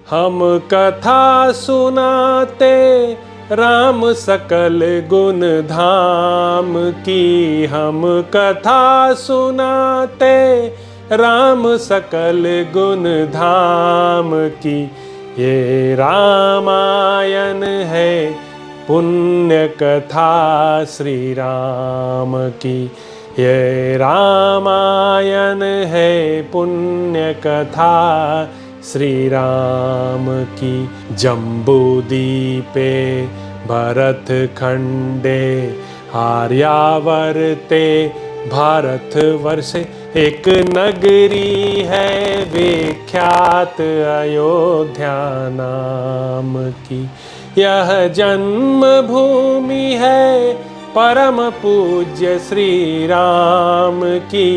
हम कथा सुनाते राम सकल गुण धाम की। हम कथा सुनाते राम सकल गुण धाम की। ये रामायण है पुण्य कथा श्री राम की। ये रामायण है पुण्य कथा श्री राम की। जम्बूदीपे भरत खंडे आर्यावर्ते भारतवर्षे एक नगरी है विख्यात अयोध्या नाम की। यह जन्म भूमि है परम पूज्य श्री राम की।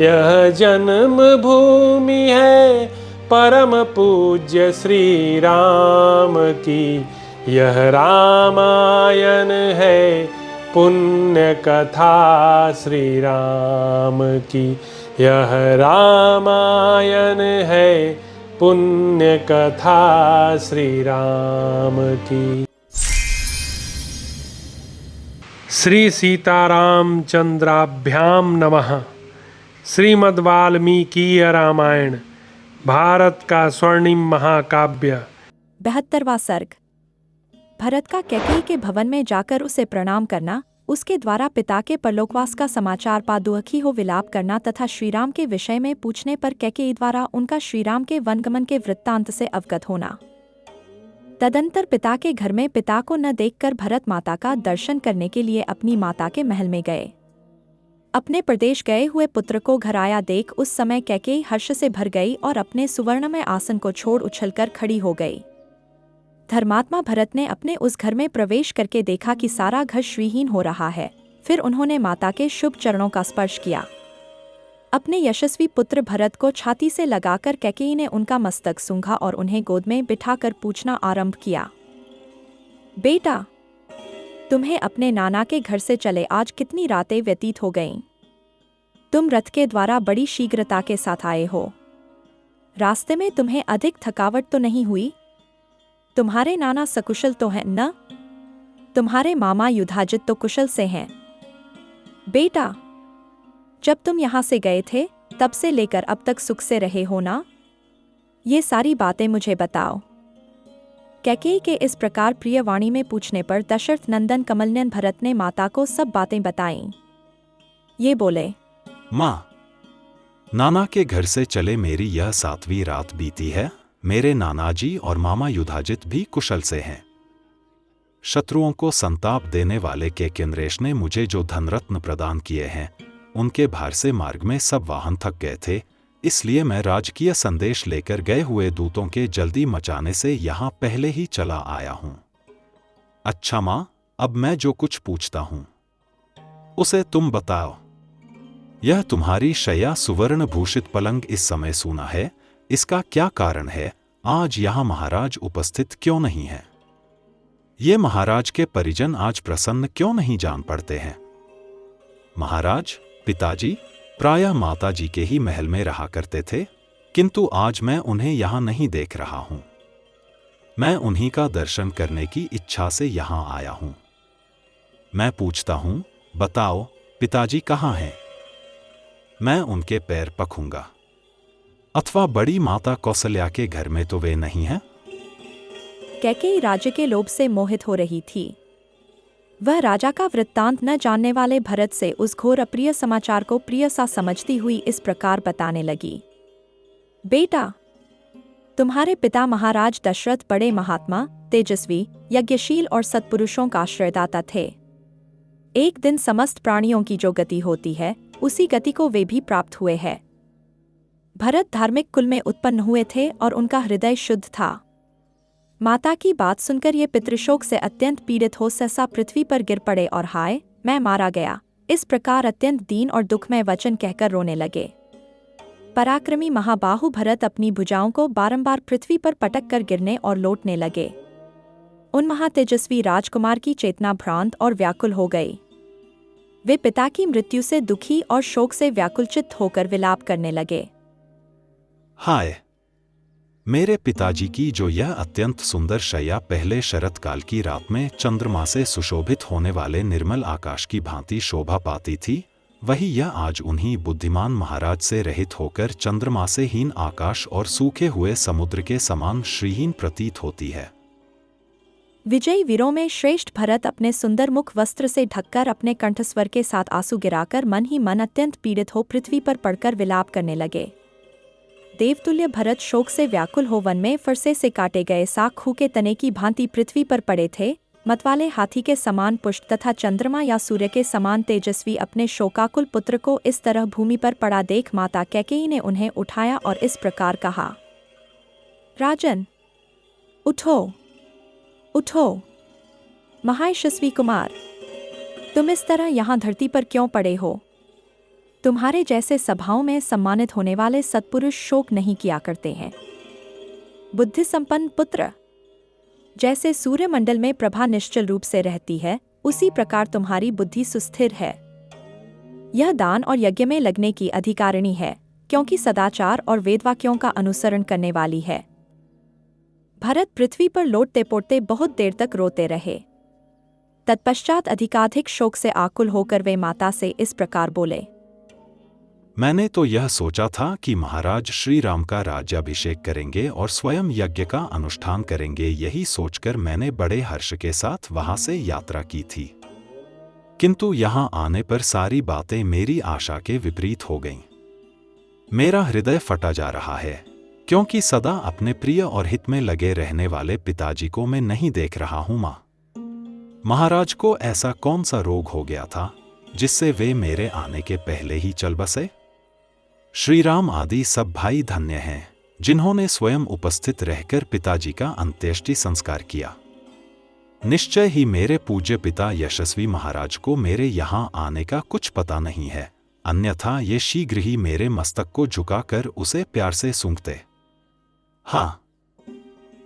यह जन्म भूमि है परम पूज्य श्री राम की। यह रामायण है पुण्य कथा श्री राम की। यह रामायण है पुण्य कथा श्री राम की। श्री सीताराम चंद्राभ्याम नमः। श्रीमद् वाल्मीकीय रामायण भारत का स्वर्णिम महाकाव्य। 72वां सर्ग। भरत का कैकेयी के भवन में जाकर उसे प्रणाम करना, उसके द्वारा पिता के परलोकवास का समाचार पा दुखी हो विलाप करना तथा श्रीराम के विषय में पूछने पर कैकेयी द्वारा उनका श्रीराम के वनगमन के वृत्तांत से अवगत होना। तदंतर पिता के घर में पिता को न देखकर भरत माता का दर्शन करने के लिए अपनी माता के महल में गए। अपने प्रदेश गए हुए पुत्र को घर आया देख उस समय कैकेयी हर्ष से भर गई और अपने सुवर्णमय आसन को छोड़ उछलकर खड़ी हो गई। धर्मात्मा भरत ने अपने उस घर में प्रवेश करके देखा कि सारा घर श्रीहीन हो रहा है। फिर उन्होंने माता के शुभ चरणों का स्पर्श किया। अपने यशस्वी पुत्र भरत को छाती से लगाकर कैकेयी ने उनका मस्तक सूंघा और उन्हें गोद में बिठाकर पूछना आरंभ किया, बेटा, तुम्हें अपने नाना के घर से चले आज कितनी रातें व्यतीत हो गईं? तुम रथ के द्वारा बड़ी शीघ्रता के साथ आए हो। रास्ते में तुम्हें अधिक थकावट तो नहीं हुई? तुम्हारे नाना सकुशल तो हैं न? तुम्हारे मामा युधाजित तो कुशल से हैं? बेटा, जब तुम यहाँ से गए थे तब से लेकर अब तक सुख से रहे हो ना? ये सारी बातें मुझे बताओ। कैकेयी के इस प्रकार प्रिय वाणी में पूछने पर दशरथ नंदन कमलनयन भरत ने माता को सब बातें बताईं। ये बोले, माँ, नाना के घर से चले मेरी यह 7वीं रात बीती है। मेरे नानाजी और मामा युधाजित भी कुशल से हैं। शत्रुओं को संताप देने वाले केकेन्द्रेश ने मुझे जो धनरत्न प्रदान किए हैं, उनके भार से मार्ग में सब वाहन थक गए थे। इसलिए मैं राजकीय संदेश लेकर गए हुए दूतों के जल्दी मचाने से यहाँ पहले ही चला आया हूँ। अच्छा माँ, अब मैं जो कुछ पूछता हूँ उसे तुम बताओ। यह तुम्हारी शैया सुवर्ण भूषित पलंग इस समय सूना है, इसका क्या कारण है? आज यहाँ महाराज उपस्थित क्यों नहीं है? ये महाराज के परिजन आज प्रसन्न क्यों नहीं जान पड़ते हैं? महाराज, पिताजी प्रायः माताजी के ही महल में रहा करते थे, किंतु आज मैं उन्हें यहाँ नहीं देख रहा हूँ। मैं उन्हीं का दर्शन करने की इच्छा से यहाँ आया हूँ। मैं पूछता हूँ, बताओ पिताजी कहाँ हैं? मैं उनके पैर पखूंगा। अथवा बड़ी माता कौशल्या के घर में तो वे नहीं हैं? कैकेयी राज्य के लोभ से मोहित हो रही थी। वह राजा का वृत्तांत न जानने वाले भरत से उस घोर अप्रिय समाचार को प्रिय सा समझती हुई इस प्रकार बताने लगी, बेटा, तुम्हारे पिता महाराज दशरथ बड़े महात्मा, तेजस्वी, यज्ञशील और सत्पुरुषों का आश्रयदाता थे। एक दिन समस्त प्राणियों की जो गति होती है, उसी गति को वे भी प्राप्त हुए हैं। भरत धार्मिक कुल में उत्पन्न हुए थे और उनका हृदय शुद्ध था। माता की बात सुनकर ये पितृशोक से अत्यंत पीड़ित हो सहसा पृथ्वी पर गिर पड़े और हाय, मैं मारा गया, इस प्रकार अत्यंत दीन और दुखमय वचन कहकर रोने लगे। पराक्रमी महाबाहु भरत अपनी भुजाओं को बारंबार पृथ्वी पर पटक कर गिरने और लौटने लगे। उन महातेजस्वी राजकुमार की चेतना भ्रांत और व्याकुल हो गई। वे पिता की मृत्यु से दुखी और शोक से व्याकुलचित्त होकर विलाप करने लगे। हाय, मेरे पिताजी की जो यह अत्यंत सुंदर शैया पहले शरतकाल की रात में चंद्रमा से सुशोभित होने वाले निर्मल आकाश की भांति शोभा पाती थी, वही यह आज उन्हीं बुद्धिमान महाराज से रहित होकर चंद्रमा से हीन आकाश और सूखे हुए समुद्र के समान श्रीहीन प्रतीत होती है। विजयी वीरों में श्रेष्ठ भरत अपने सुंदर मुख वस्त्र से ढककर अपने कंठस्वर के साथ आंसू गिराकर मन ही मन अत्यंत पीड़ित हो पृथ्वी पर पड़कर विलाप करने लगे। देवतुल्य भरत शोक से व्याकुल हो वन में फरसे से काटे गए साखू के तने की भांति पृथ्वी पर पड़े थे। मतवाले हाथी के समान पुष्ट तथा चंद्रमा या सूर्य के समान तेजस्वी अपने शोकाकुल पुत्र को इस तरह भूमि पर पड़ा देख माता कैकेयी ने उन्हें उठाया और इस प्रकार कहा, राजन, उठो उठो। महायशस्वी कुमार, तुम इस तरह यहाँ धरती पर क्यों पड़े हो? तुम्हारे जैसे सभाओं में सम्मानित होने वाले सत्पुरुष शोक नहीं किया करते हैं। बुद्धि संपन्न पुत्र, जैसे सूर्यमंडल में प्रभा निश्चल रूप से रहती है, उसी प्रकार तुम्हारी बुद्धि सुस्थिर है। यह दान और यज्ञ में लगने की अधिकारिणी है, क्योंकि सदाचार और वेदवाक्यों का अनुसरण करने वाली है। भरत पृथ्वी पर लौटते पोटते बहुत देर तक रोते रहे। तत्पश्चात अधिकाधिक शोक से आकुल होकर वे माता से इस प्रकार बोले, मैंने तो यह सोचा था कि महाराज श्री राम का राज्याभिषेक करेंगे और स्वयं यज्ञ का अनुष्ठान करेंगे। यही सोचकर मैंने बड़े हर्ष के साथ वहां से यात्रा की थी, किंतु यहां आने पर सारी बातें मेरी आशा के विपरीत हो गईं। मेरा हृदय फटा जा रहा है, क्योंकि सदा अपने प्रिय और हित में लगे रहने वाले पिताजी को मैं नहीं देख रहा हूं। मां, महाराज को ऐसा कौन सा रोग हो गया था जिससे वे मेरे आने के पहले ही चल बसे? श्री राम आदि सब भाई धन्य हैं, जिन्होंने स्वयं उपस्थित रहकर पिताजी का अंत्येष्टि संस्कार किया। निश्चय ही मेरे पूज्य पिता यशस्वी महाराज को मेरे यहाँ आने का कुछ पता नहीं है, अन्यथा ये शीघ्र ही मेरे मस्तक को झुकाकर उसे प्यार से सूंघते। हाँ,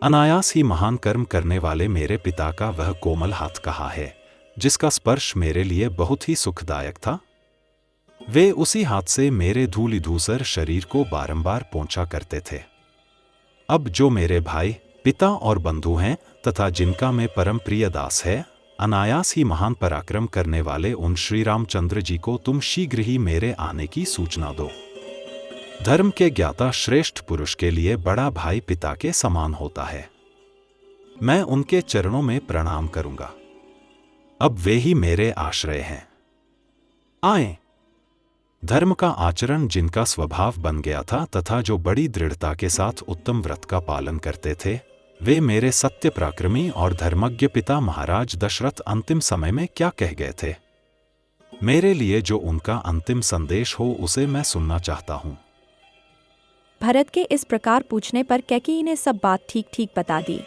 अनायास ही महान कर्म करने वाले मेरे पिता का वह कोमल हाथ कहाँ है, जिसका स्पर्श मेरे लिए बहुत ही सुखदायक था? वे उसी हाथ से मेरे धूलिधूसर शरीर को बारंबार पोंछा करते थे। अब जो मेरे भाई, पिता और बंधु हैं तथा जिनका मैं परम प्रिय दास है, अनायास ही महान पराक्रम करने वाले उन श्री रामचंद्र जी को तुम शीघ्र ही मेरे आने की सूचना दो। धर्म के ज्ञाता श्रेष्ठ पुरुष के लिए बड़ा भाई पिता के समान होता है। मैं उनके चरणों में प्रणाम करूंगा। अब वे ही मेरे आश्रय हैं। आए। धर्म का आचरण जिनका स्वभाव बन गया था तथा जो बड़ी दृढ़ता के साथ उत्तम व्रत का पालन करते थे, वे मेरे सत्य पराक्रमी और धर्मज्ञ पिता महाराज दशरथ अंतिम समय में क्या कह गए थे? मेरे लिए जो उनका अंतिम संदेश हो उसे मैं सुनना चाहता हूं। भरत के इस प्रकार पूछने पर कैकेयी ने सब बात ठीक ठीक बता दी।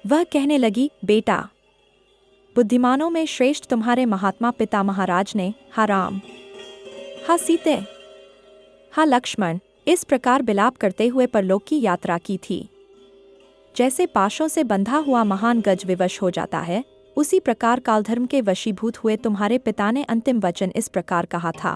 वह कहने लगी, बेटा, बुद्धिमानों में श्रेष्ठ तुम्हारे महात्मा पिता महाराज ने हा राम, हा सीते, हा लक्ष्मण इस प्रकार बिलाप करते हुए परलोक की यात्रा की थी। जैसे पाशों से बंधा हुआ महान गज विवश हो जाता है, उसी प्रकार कालधर्म के वशीभूत हुए तुम्हारे पिता ने अंतिम वचन इस प्रकार कहा था।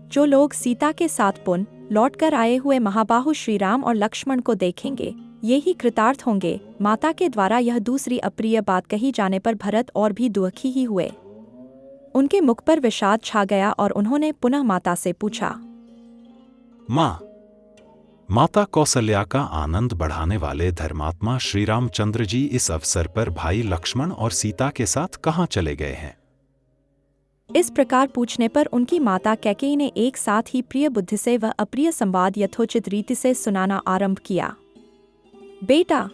जो लोग सीता के साथ पुनः लौटकर आए हुए महाबाहु श्री राम और लक्ष्मण को देखेंगे, ये ही कृतार्थ होंगे। माता के द्वारा यह दूसरी अप्रिय बात कही जाने पर भरत और भी दुखी ही हुए। उनके मुख पर विषाद छा गया और उन्होंने पुनः माता से पूछा, माँ, माता कौसल्या का आनंद बढ़ाने वाले धर्मात्मा श्री रामचंद्र जी इस अवसर पर भाई लक्ष्मण और सीता के साथ कहाँ चले गए हैं? इस प्रकार पूछने पर उनकी माता कैकेयी ने एक साथ ही प्रिय बुद्धि से वह अप्रिय संवाद यथोचित रीति से सुनाना आरंभ किया। बेटा,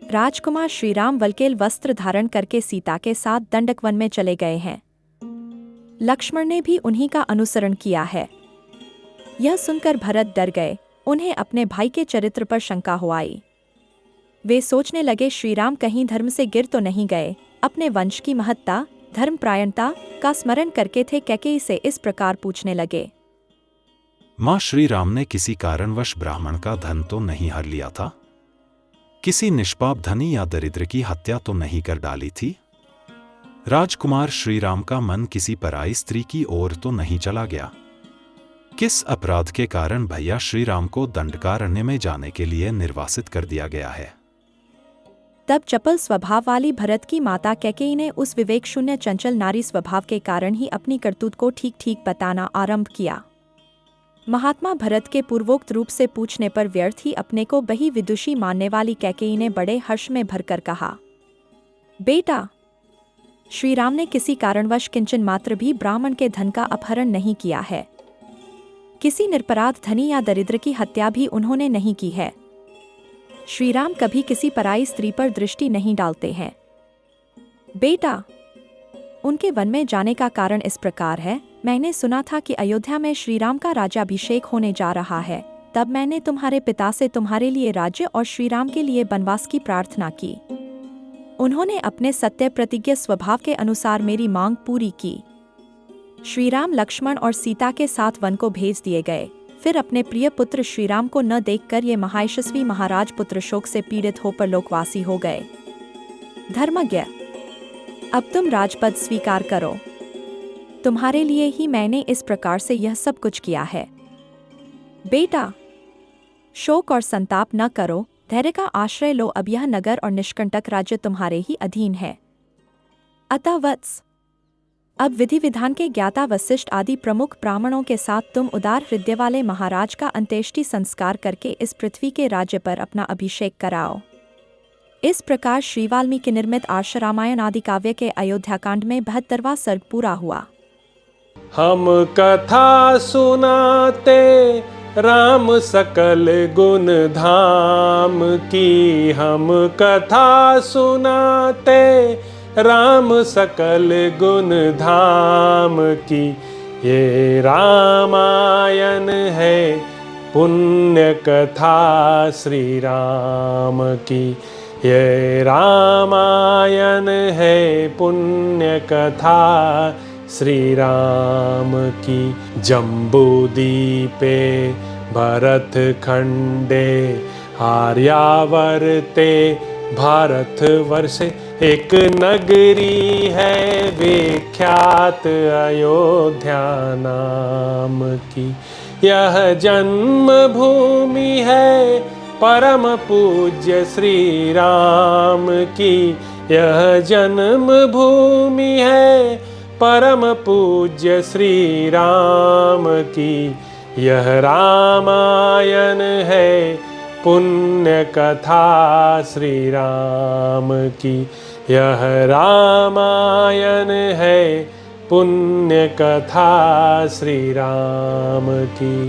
राजकुमार श्रीराम वल्केल वस्त्र धारण करके सीता के साथ दंडकवन में चले गए हैं। लक्ष्मण ने भी उन्हीं का अनुसरण किया है। यह सुनकर भरत डर गए। उन्हें अपने भाई के चरित्र पर शंका हो आई। वे सोचने लगे, श्रीराम कहीं धर्म से गिर तो नहीं गए। अपने वंश की महत्ता, धर्मपरायणता का स्मरण करके थे कैकेयी से इस प्रकार पूछने लगे, माँ, श्री राम ने किसी कारणवश ब्राह्मण का धन तो नहीं हर लिया था? किसी निष्पाप धनी या दरिद्र की हत्या तो नहीं कर डाली थी? राजकुमार श्री राम का मन किसी पराई स्त्री की ओर तो नहीं चला गया? किस अपराध के कारण भैया श्री राम को दंडकारण्य में जाने के लिए निर्वासित कर दिया गया है? तब चपल स्वभाव वाली भरत की माता कैकेयी ने उस विवेक शून्य चंचल नारी स्वभाव के कारण ही अपनी करतूत को ठीक ठीक बताना आरंभ किया। महात्मा भरत के पूर्वोक्त रूप से पूछने पर व्यर्थ ही अपने को बही विदुषी मानने वाली कैकेयी ने बड़े हर्ष में भरकर कहा, बेटा, श्री राम ने किसी कारणवश किंचन मात्र भी ब्राह्मण के धन का अपहरण नहीं किया है। किसी निरपराध धनी या दरिद्र की हत्या भी उन्होंने नहीं की है। श्री राम कभी किसी पराई स्त्री पर दृष्टि नहीं डालते हैं। बेटा, उनके वन में जाने का कारण इस प्रकार है, मैंने सुना था कि अयोध्या में श्री राम का राज्याभिषेक होने जा रहा है। तब मैंने तुम्हारे पिता से तुम्हारे लिए राज्य और श्री राम के लिए वनवास की प्रार्थना की। उन्होंने अपने सत्य प्रतिज्ञ स्वभाव के अनुसार मेरी मांग पूरी की। श्री राम लक्ष्मण और सीता के साथ वन को भेज दिए गए। फिर अपने प्रिय पुत्र श्री राम को न देखकर ये महायशस्वी महाराज पुत्र शोक से पीड़ित हो परलोकवासी हो गए। धर्मज्ञ, अब तुम राजपद स्वीकार करो। तुम्हारे लिए ही मैंने इस प्रकार से यह सब कुछ किया है। बेटा, शोक और संताप न करो, धैर्य का आश्रय लो। अब यह नगर और निष्कंटक राज्य तुम्हारे ही अधीन है। अतः वत्स, अब विधि विधान के ज्ञाता वशिष्ठ आदि प्रमुख ब्राह्मणों के साथ तुम उदार हृदय वाले महाराज का अंत्येष्टि संस्कार करके इस पृथ्वी के राज्य पर अपना अभिषेक कराओ। इस प्रकार श्री वाल्मीकि निर्मित आर्ष रामायण आदि काव्य के अयोध्याकांड में 72वां सर्ग पूरा हुआ। हम कथा सुनाते राम सकल गुण धाम की, हम कथा सुनाते राम सकल गुण धाम की। ये रामायण है पुण्य कथा श्री राम की, ये रामायण है पुण्य कथा श्री राम की। जम्बूदीपे भरत खंडे आर्यावर्ते भारत वर्षे, एक नगरी है विख्यात अयोध्या नाम की। यह जन्म भूमि है परम पूज्य श्री राम की, यह जन्म भूमि है परम पूज्य श्री राम की। यह रामायण है पुण्य कथा श्री राम की, यह रामायण है पुण्य कथा श्री राम की।